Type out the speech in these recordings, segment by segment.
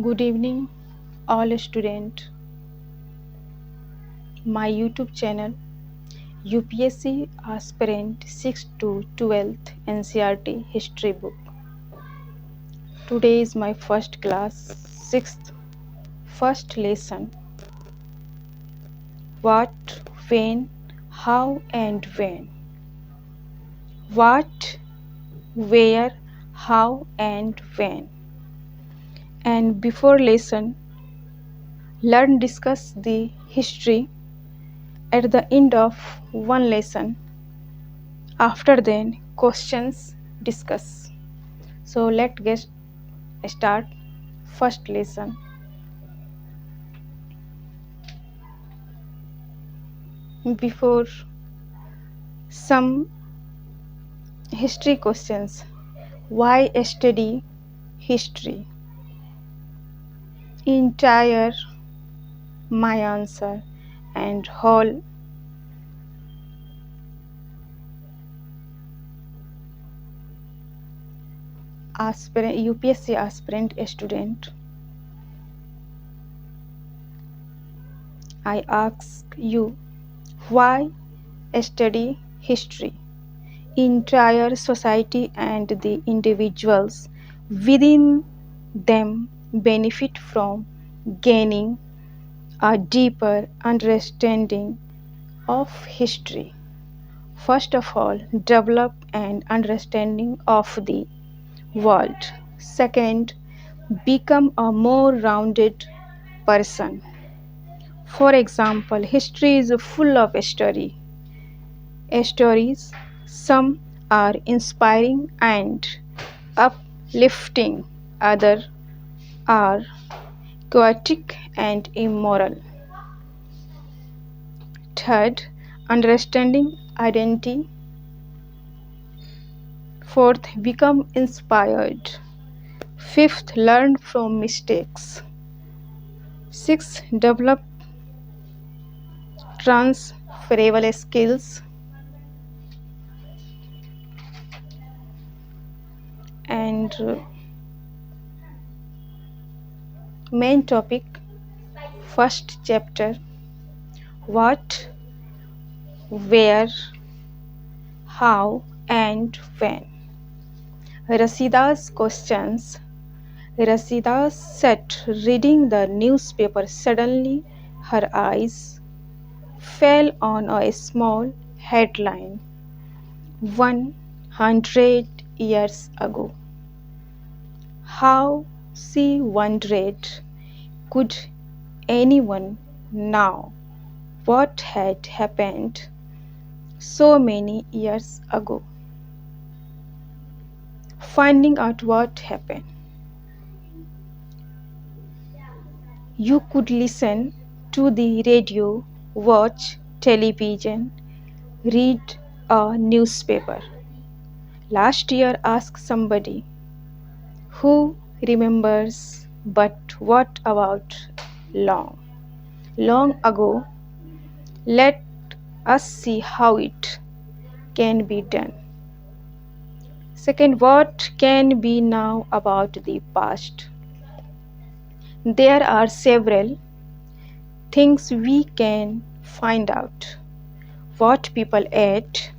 Good evening, all students. My YouTube channel UPSC Aspirant 6 to 12th NCERT History Book. Today is my first class, 6th, first lesson. What, when, how and when. What, where, how and when. And before lesson, learn discuss the history at the end of one lesson. After then, questions discuss. So let's get start first lesson. Before some history questions. Why study history? Entire my answer and whole aspirant UPSC aspirant student. I ask you, why study history? Entire society and the individuals within them benefit from gaining a deeper understanding of history. First of all, develop an understanding of the world. Second, become a more rounded person. For example, history is full of stories. Some are inspiring and uplifting, others are chaotic and immoral. Third, understanding identity. Fourth, become inspired. Fifth, learn from mistakes. Sixth, develop transferable skills. And main topic, first chapter, what, where, how and when. Rasida's questions. Rasida sat reading the newspaper. Suddenly her eyes fell on a small headline, 100 years ago. How, she wondered, could anyone know what had happened so many years ago? Finding out what happened. You could listen to the radio, watch television, read a newspaper. Last year, ask somebody who remembers, but what about long ago? Let us see how it can be done. Second, what can be now about the past? There are several things we can find out. What people ate,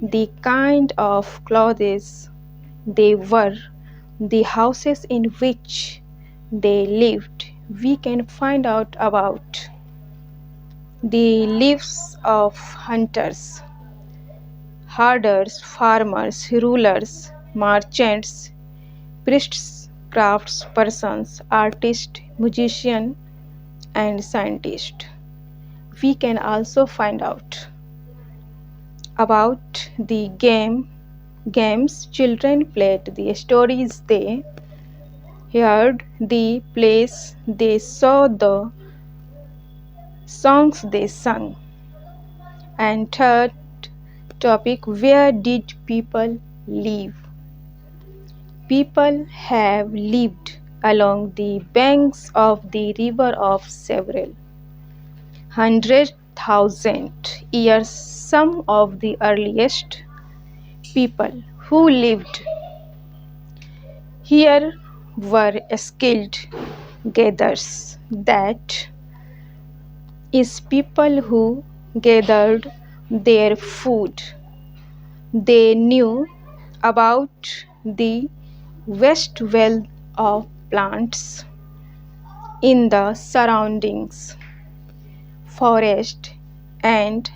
the kind of clothes they wore, the houses in which they lived. We can find out about the lives of hunters, herders, farmers, rulers, merchants, priests, craftspersons, artists, musicians, and scientists. We can also find out about the games children played, the stories they heard, the plays they saw, the songs they sung. And third topic, where did people live? People have lived along the banks of the river of several 100,000 years. Some of the earliest people who lived here were skilled gathers, that is, people who gathered their food. They knew about the vast wealth of plants in the surroundings, forest, and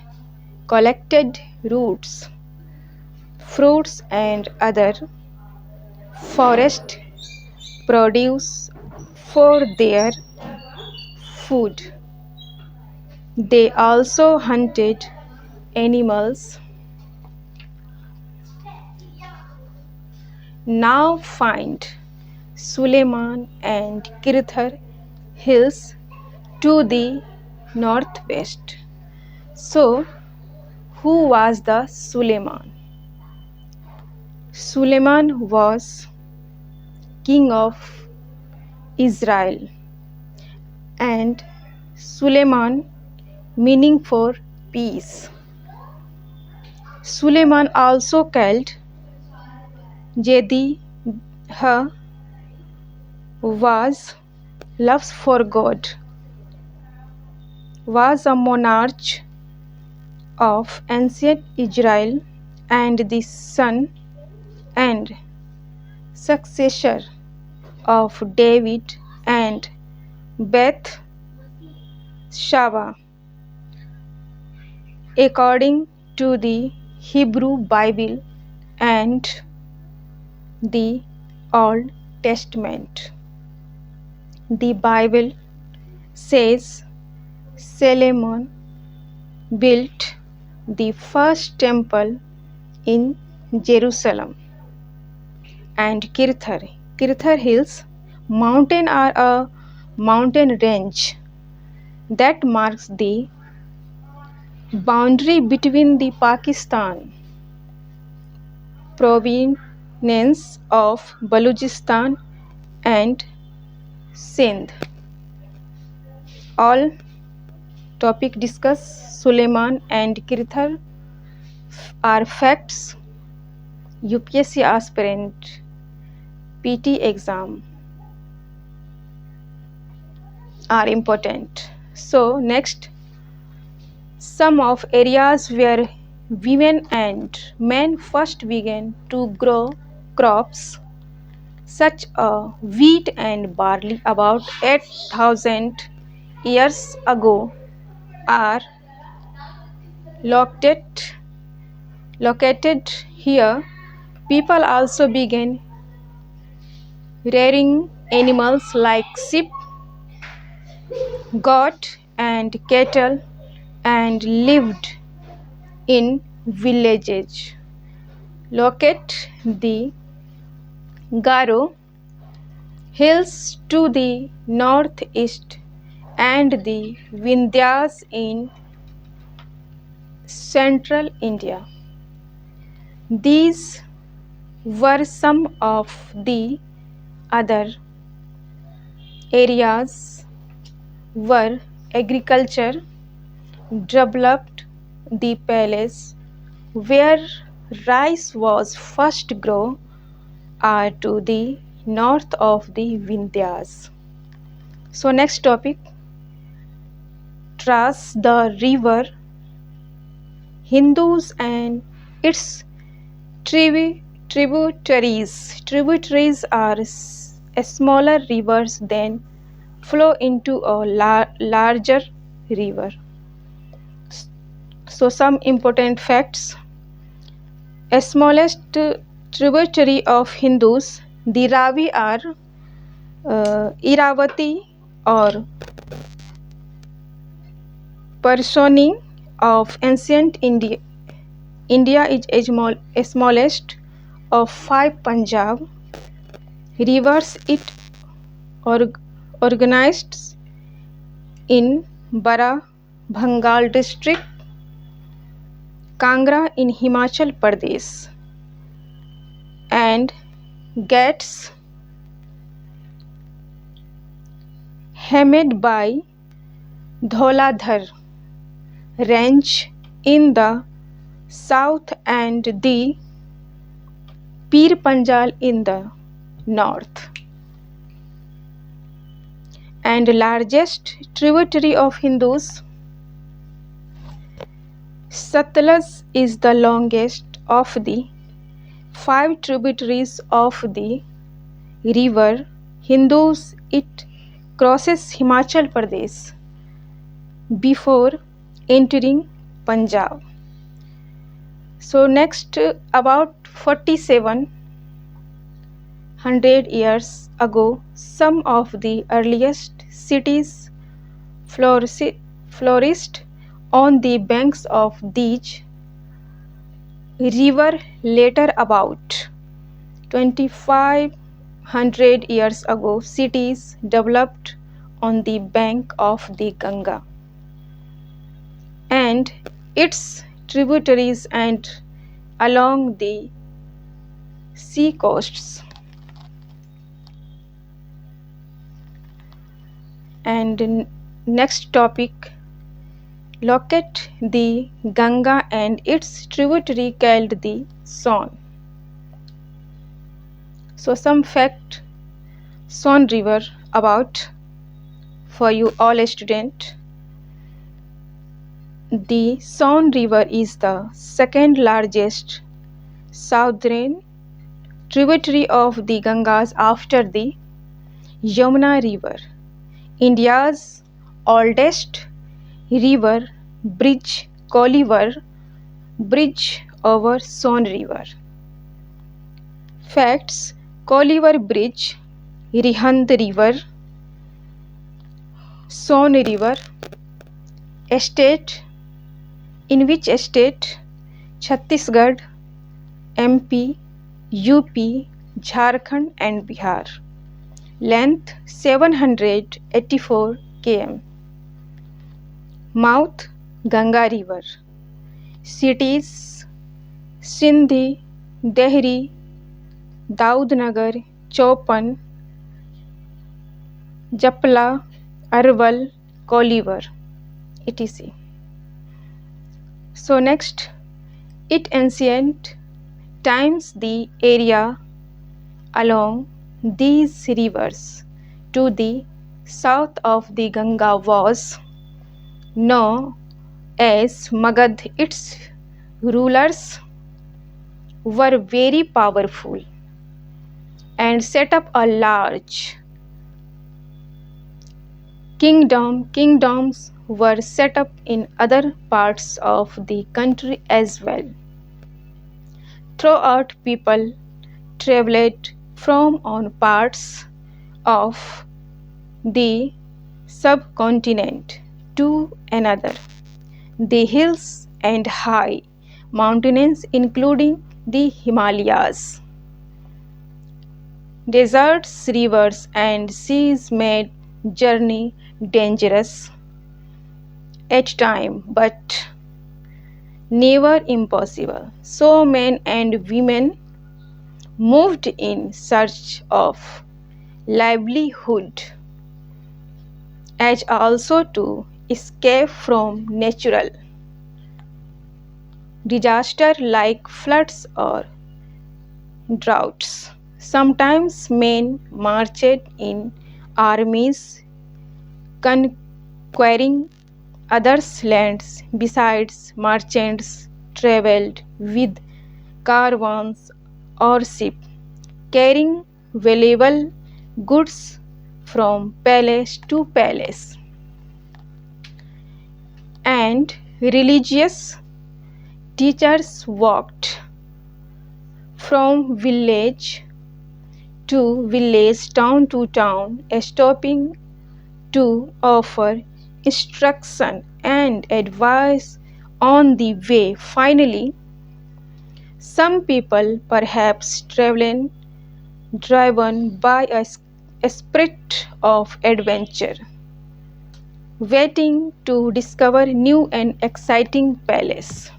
collected roots, fruits, and other forest produce for their food. They also hunted animals. Now find Suleiman and Kirthar hills to the northwest. So, who was the Suleiman? Suleiman was king of Israel, and Suleiman meaning for peace. Suleiman also called Jedi was loves for God, was a monarch of ancient Israel and the son and successor of David and Beth Shava, according to the Hebrew Bible and the Old Testament. The Bible says Solomon built the first temple in Jerusalem. And Kirthar Hills mountain are a mountain range that marks the boundary between the Pakistan province of Balochistan and Sindh. All topic discussed Suleiman and Kirthar are facts. UPSC aspirant PT exam are important. So next, some of areas where women and men first began to grow crops such as wheat and barley about 8,000 years ago are located here. People also began rearing animals like sheep, goat, and cattle, and lived in villages. Locate the Garo Hills to the northeast and the Vindhyas in central India. These were some of the other areas where agriculture developed. The place where rice was first grown are to the north of the Vindhyas. So next topic, Tras the river, Hindus and its tributaries. Tributaries are smaller rivers that flow into a larger river. So some important facts. A smallest tributary of Hindus, the Ravi are Iravati or Parsoni of ancient India. India is a smallest of 5 Punjab rivers. It organized in Bara Bhangal district, Kangra in Himachal Pradesh, and gets hemmed by Dhauladhar range in the south and the Pir Panjal in the north. and largest tributary of Hindus. Satluj is the longest of the 5 tributaries of the river Hindus. It crosses Himachal Pradesh before entering Punjab. So next, about 4700 years ago, some of the earliest cities flourished on the banks of these river. Later, about 2500 years ago, cities developed on the bank of the Ganga and its tributaries and along the sea coasts. And next topic, locate the Ganga and its tributary called the Son. So some fact Son river about for you all student. The Son river is the second largest southern tributary of the Gangas after the Yamuna river. India's oldest river bridge, Kolivar Bridge over Son River. Facts: Kolivar Bridge, Rihand River, Son River. State: in which state? Chhattisgarh, MP, UP, Jharkhand and Bihar. Length 784 km. Mouth: Ganga River. Cities: Sindhi, Dehri, Daudnagar, Chaupan, Japla, Arwal, Kolivar, etc. So next, in ancient times the area along these rivers to the south of the Ganga was known as Magad. Its rulers were very powerful and set up a large kingdoms were set up in other parts of the country as well. Throughout, people traveled from one parts of the subcontinent to another. The hills and high mountains, including the Himalayas, deserts, rivers, and seas made journey dangerous at times, but never impossible. So men and women moved in search of livelihood, as also to escape from natural disaster like floods or droughts. Sometimes men marched in armies conquering others' lands. Besides, merchants travelled with caravans or ships, carrying valuable goods from palace to palace. And religious teachers walked from village to village, town to town, stopping to offer instruction and advice on the way. Finally, some people, perhaps driven by a spirit of adventure, waiting to discover new and exciting places.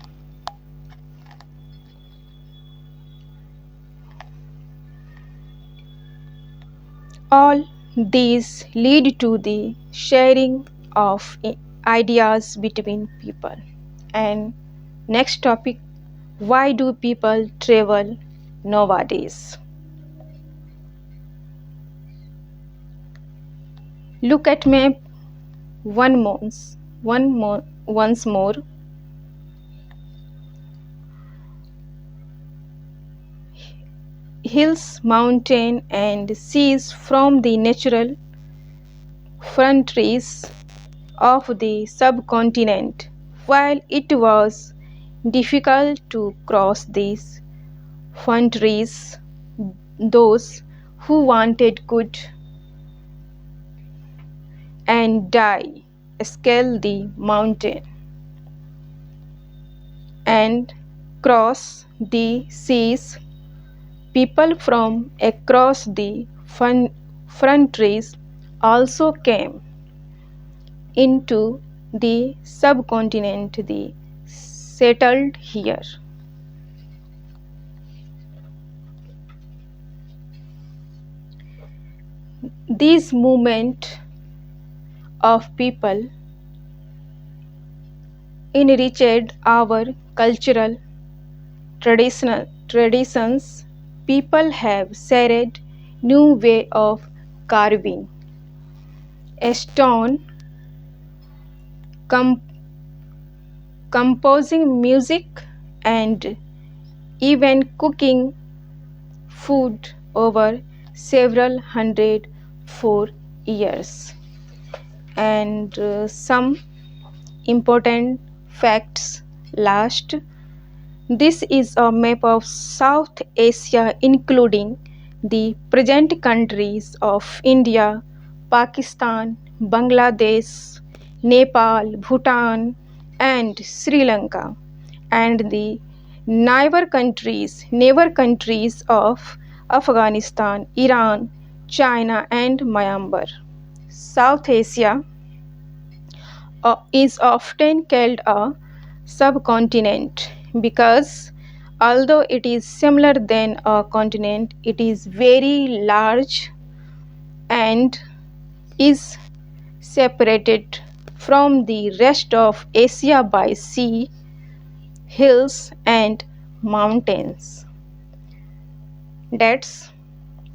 All these lead to the sharing of ideas between people. And next topic, why do people travel nowadays? Look at map once more. Hills, mountain and seas from the natural frontiers of the subcontinent. While it was difficult to cross these frontiers, those who wanted could and die scale the mountain and cross the seas. People from across the frontiers also came into the subcontinent. They settled here. This movement of people enriched our cultural traditions. People have shared new way of carving a stone, composing music, and even cooking food over several hundred for years. And some important facts last. This is a map of South Asia including the present countries of India, Pakistan, Bangladesh, Nepal, Bhutan and Sri Lanka, and the neighbor countries of Afghanistan, Iran, China and Myanmar. South Asia is often called a subcontinent because although it is similar than a continent, it is very large and is separated from the rest of Asia by sea, hills and mountains. That's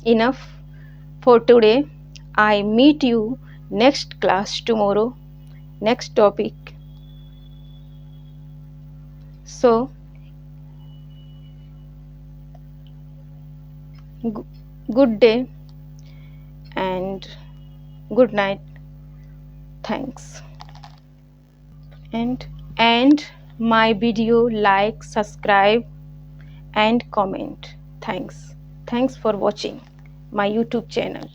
enough for today. I meet you next class tomorrow, next topic. So good day and good night. Thanks. And my video like, subscribe and comment. Thanks for watching my YouTube channel.